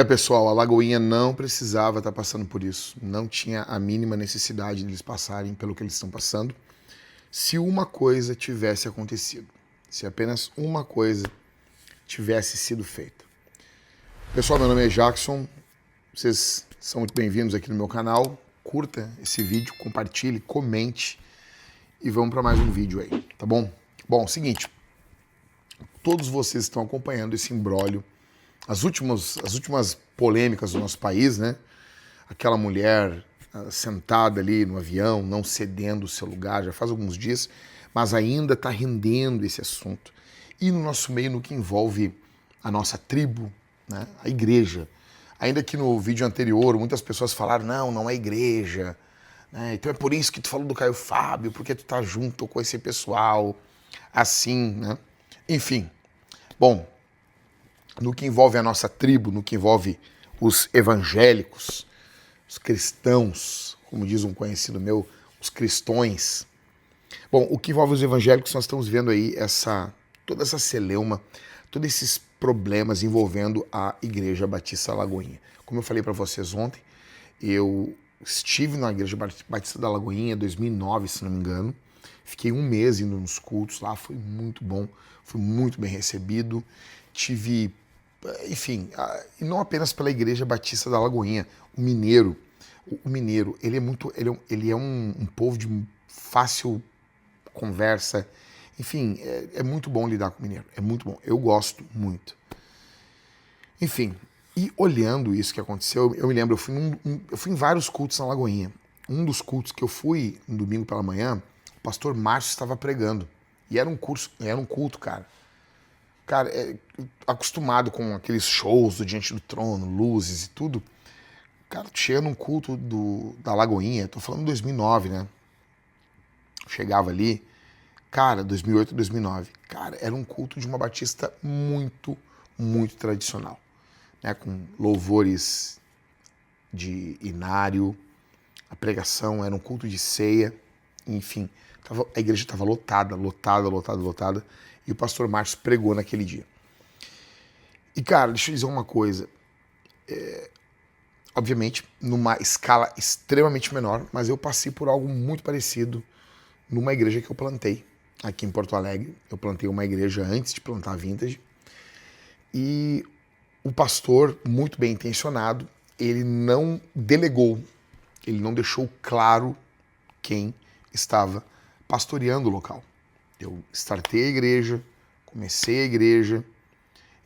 Pessoal, a Lagoinha não precisava estar passando por isso. Não tinha a mínima necessidade de eles passarem pelo que eles estão passando. Se uma coisa tivesse acontecido, se apenas uma coisa tivesse sido feita. Pessoal, meu nome é Jackson, vocês são muito bem-vindos aqui no meu canal. Curta esse vídeo, compartilhe, comente e vamos para mais um vídeo aí, tá bom? Bom, seguinte, todos vocês estão acompanhando esse imbróglio, as últimas polêmicas do nosso país, né? Aquela mulher sentada ali no avião, não cedendo o seu lugar, já faz alguns dias, mas ainda está rendendo esse assunto. E no nosso meio, no que envolve a nossa tribo, né? A igreja. Ainda que no vídeo anterior, muitas pessoas falaram, não é igreja, né? Então é por isso que tu falou do Caio Fábio, porque tu tá junto com esse pessoal, assim, né? Enfim, bom, no que envolve a nossa tribo, no que envolve os evangélicos, os cristãos, como diz um conhecido meu, os cristões. Bom, o que envolve os evangélicos, nós estamos vendo aí toda essa celeuma, todos esses problemas envolvendo a Igreja Batista Lagoinha. Como eu falei para vocês ontem, eu estive na Igreja Batista da Lagoinha em 2009, se não me engano. Fiquei um mês indo nos cultos lá, foi muito bom, fui muito bem recebido. Tive, enfim, e não apenas pela Igreja Batista da Lagoinha, o Mineiro, ele é um povo de fácil conversa. Enfim, é muito bom lidar com o mineiro, é muito bom, eu gosto muito. Enfim, e olhando isso que aconteceu, eu me lembro, eu fui em vários cultos na Lagoinha. Um dos cultos que eu fui no domingo pela manhã, o pastor Márcio estava pregando. E era um culto, cara. Cara, acostumado com aqueles shows do Diante do Trono, luzes e tudo. Cara, chega num culto da Lagoinha, tô falando 2009, né? Chegava ali, cara, 2008, 2009. Cara, era um culto de uma batista muito, muito tradicional, né? Com louvores de inário, a pregação era um culto de ceia, enfim. A igreja estava lotada, e o pastor Márcio pregou naquele dia. E, cara, deixa eu dizer uma coisa. Obviamente, numa escala extremamente menor, mas eu passei por algo muito parecido numa igreja que eu plantei aqui em Porto Alegre. Eu plantei uma igreja antes de plantar a Vintage. E o pastor, muito bem intencionado, ele não delegou, ele não deixou claro quem estava pastoreando o local. Eu startei a igreja, comecei a igreja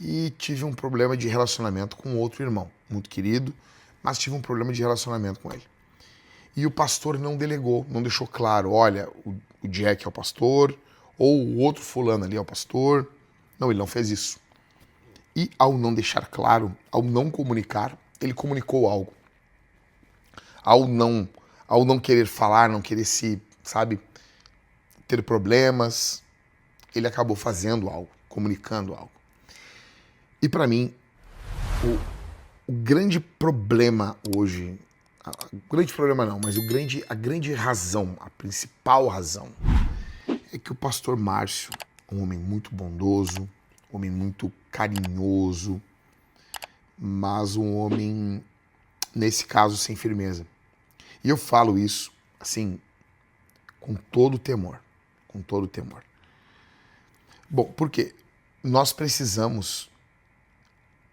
e tive um problema de relacionamento com outro irmão, muito querido, mas tive um problema de relacionamento com ele. E o pastor não delegou, não deixou claro, olha, o Jack é o pastor, ou o outro fulano ali é o pastor. Não, ele não fez isso. E ao não deixar claro, ao não comunicar, ele comunicou algo. Ao não querer falar, não querer ter problemas, ele acabou fazendo algo, comunicando algo. E para mim, o grande problema hoje, o grande problema não, mas a grande razão, a principal razão, é que o pastor Márcio, um homem muito bondoso, um homem muito carinhoso, mas um homem, nesse caso, sem firmeza. E eu falo isso, assim, com todo temor, com todo temor. Bom, porque nós precisamos,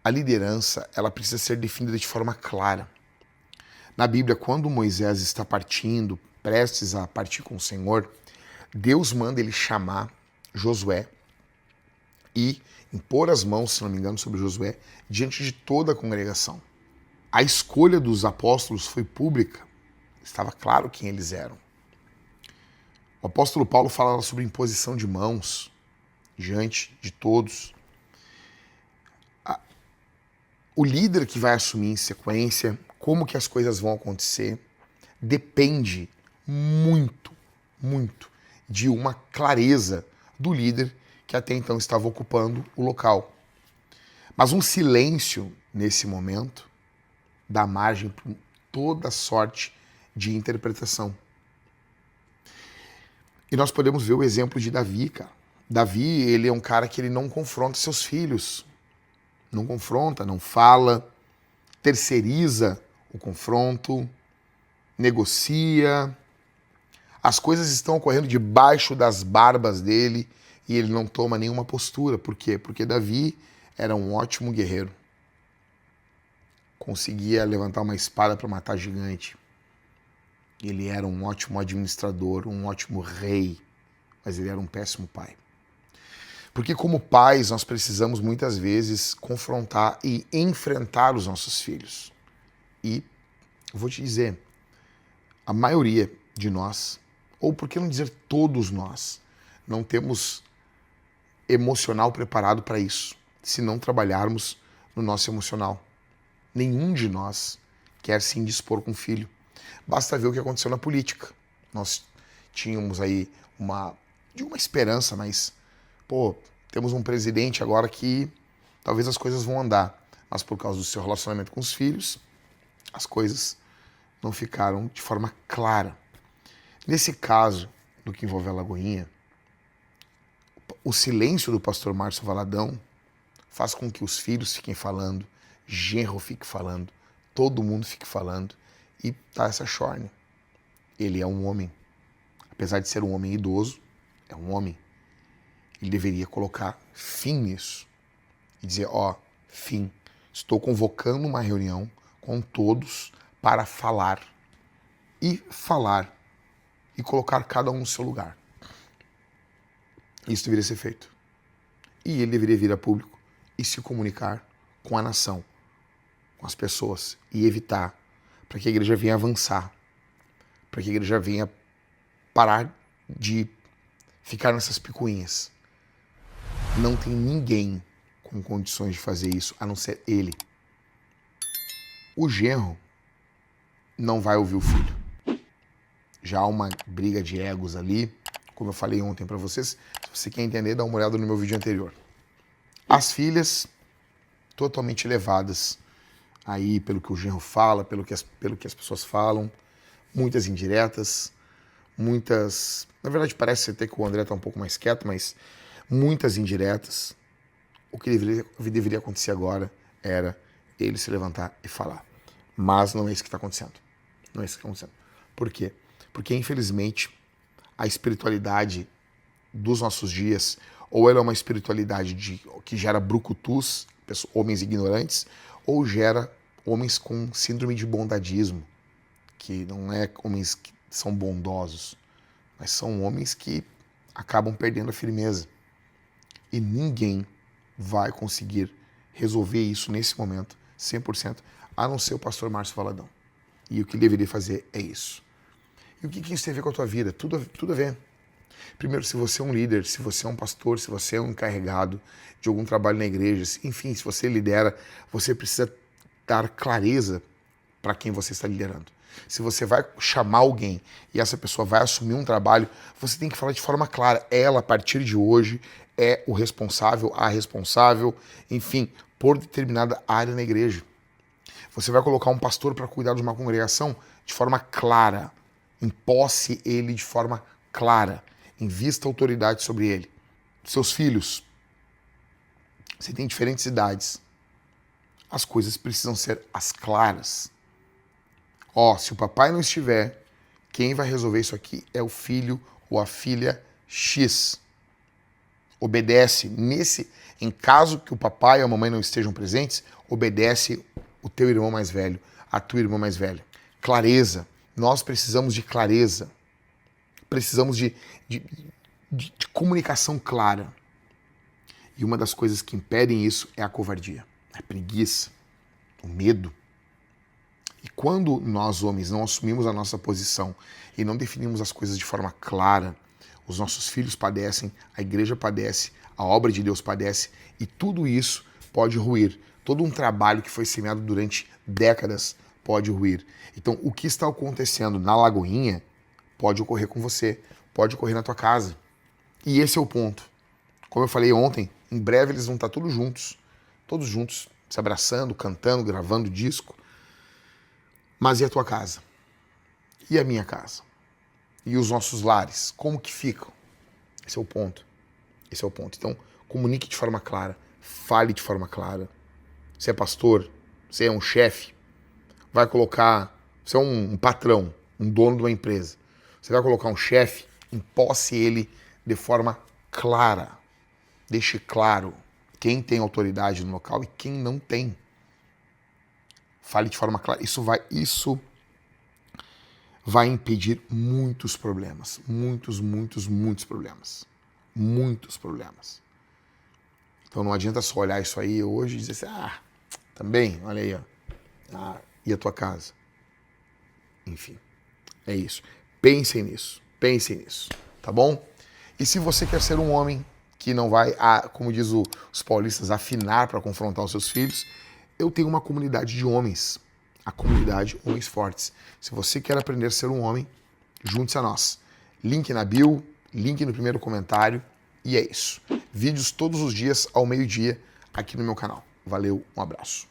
a liderança, ela precisa ser definida de forma clara. Na Bíblia, quando Moisés está partindo, prestes a partir com o Senhor, Deus manda ele chamar Josué e impor as mãos, se não me engano, sobre Josué, diante de toda a congregação. A escolha dos apóstolos foi pública, estava claro quem eles eram. O apóstolo Paulo falava sobre imposição de mãos diante de todos. O líder que vai assumir em sequência, como que as coisas vão acontecer, depende muito, muito de uma clareza do líder que até então estava ocupando o local. Mas um silêncio nesse momento dá margem para toda sorte de interpretação. E nós podemos ver o exemplo de Davi, cara. Davi, ele é um cara que ele não confronta seus filhos. Não confronta, não fala. terceiriza o confronto, negocia. As coisas estão ocorrendo debaixo das barbas dele e ele não toma nenhuma postura. Por quê? Porque Davi era um ótimo guerreiro. Conseguia levantar uma espada para matar gigante. Ele era um ótimo administrador, um ótimo rei, mas ele era um péssimo pai. Porque como pais nós precisamos muitas vezes confrontar e enfrentar os nossos filhos. E vou te dizer, a maioria de nós, ou por que não dizer todos nós, não temos emocional preparado para isso, se não trabalharmos no nosso emocional. Nenhum de nós quer se indispor com o filho. Basta ver o que aconteceu na política. Nós tínhamos aí uma esperança, mas, temos um presidente agora que talvez as coisas vão andar, mas por causa do seu relacionamento com os filhos, as coisas não ficaram de forma clara. Nesse caso, no que envolve a Lagoinha, o silêncio do pastor Márcio Valadão faz com que os filhos fiquem falando, genro fique falando, todo mundo fique falando, e tá essa chorne. Ele é um homem. Apesar de ser um homem idoso, é um homem. Ele deveria colocar fim nisso. E dizer, fim. Estou convocando uma reunião com todos para falar. E falar. E colocar cada um no seu lugar. Isso deveria ser feito. E ele deveria vir a público e se comunicar com a nação, com as pessoas, e evitar, para que a igreja venha avançar, para que a igreja venha parar de ficar nessas picuinhas. Não tem ninguém com condições de fazer isso, a não ser ele. O genro não vai ouvir o filho. Já há uma briga de egos ali, como eu falei ontem para vocês. Se você quer entender, dá uma olhada no meu vídeo anterior. As filhas, totalmente levadas aí pelo que o genro fala, pelo que as pessoas falam, muitas indiretas, muitas... Na verdade, parece até que o André está um pouco mais quieto, mas muitas indiretas. O que deveria acontecer agora era ele se levantar e falar. Mas não é isso que está acontecendo. Não é isso que está acontecendo. Por quê? Porque, infelizmente, a espiritualidade dos nossos dias, ou ela é uma espiritualidade que gera brucutus, homens ignorantes, ou gera homens com síndrome de bondadismo, que não é homens que são bondosos, mas são homens que acabam perdendo a firmeza. E ninguém vai conseguir resolver isso nesse momento, 100%, a não ser o pastor Márcio Valadão. E o que ele deveria fazer é isso. E o que isso tem a ver com a tua vida? Tudo a ver. Primeiro, se você é um líder, se você é um pastor, se você é um encarregado de algum trabalho na igreja, enfim, se você lidera, você precisa dar clareza para quem você está liderando. Se você vai chamar alguém e essa pessoa vai assumir um trabalho, você tem que falar de forma clara. Ela, a partir de hoje, é o responsável, a responsável, enfim, por determinada área na igreja. Você vai colocar um pastor para cuidar de uma congregação de forma clara. Emposse ele de forma clara. Invista autoridade sobre ele. Seus filhos, você tem diferentes idades. As coisas precisam ser as claras. Se o papai não estiver, quem vai resolver isso aqui é o filho ou a filha X. Obedece em caso que o papai ou a mamãe não estejam presentes, obedece o teu irmão mais velho, a tua irmã mais velha. Clareza. Nós precisamos de clareza. Precisamos de comunicação clara. E uma das coisas que impedem isso é a covardia, a preguiça, o medo. E quando nós, homens, não assumimos a nossa posição e não definimos as coisas de forma clara, os nossos filhos padecem, a igreja padece, a obra de Deus padece, e tudo isso pode ruir. Todo um trabalho que foi semeado durante décadas pode ruir. Então, o que está acontecendo na Lagoinha pode ocorrer com você, pode ocorrer na tua casa. E esse é o ponto. Como eu falei ontem, em breve eles vão estar todos juntos, se abraçando, cantando, gravando disco. Mas e a tua casa? E a minha casa? E os nossos lares? Como que ficam? Esse é o ponto. Esse é o ponto. Então, comunique de forma clara, fale de forma clara. Se é pastor, você é um chefe, vai colocar, você é um patrão, um dono de uma empresa, você vai colocar um chefe, emposse ele de forma clara. Deixe claro quem tem autoridade no local e quem não tem. Fale de forma clara. Isso vai impedir muitos problemas. Muitos problemas. Muitos problemas. Então não adianta só olhar isso aí hoje e dizer assim, também, olha aí, ó. E a tua casa? Enfim, é isso. Pensem nisso, tá bom? E se você quer ser um homem que não vai, como diz os paulistas, afinar para confrontar os seus filhos, eu tenho uma comunidade de homens, a comunidade Homens Fortes. Se você quer aprender a ser um homem, junte-se a nós. Link na bio, link no primeiro comentário, e é isso. Vídeos todos os dias ao meio-dia aqui no meu canal. Valeu, um abraço.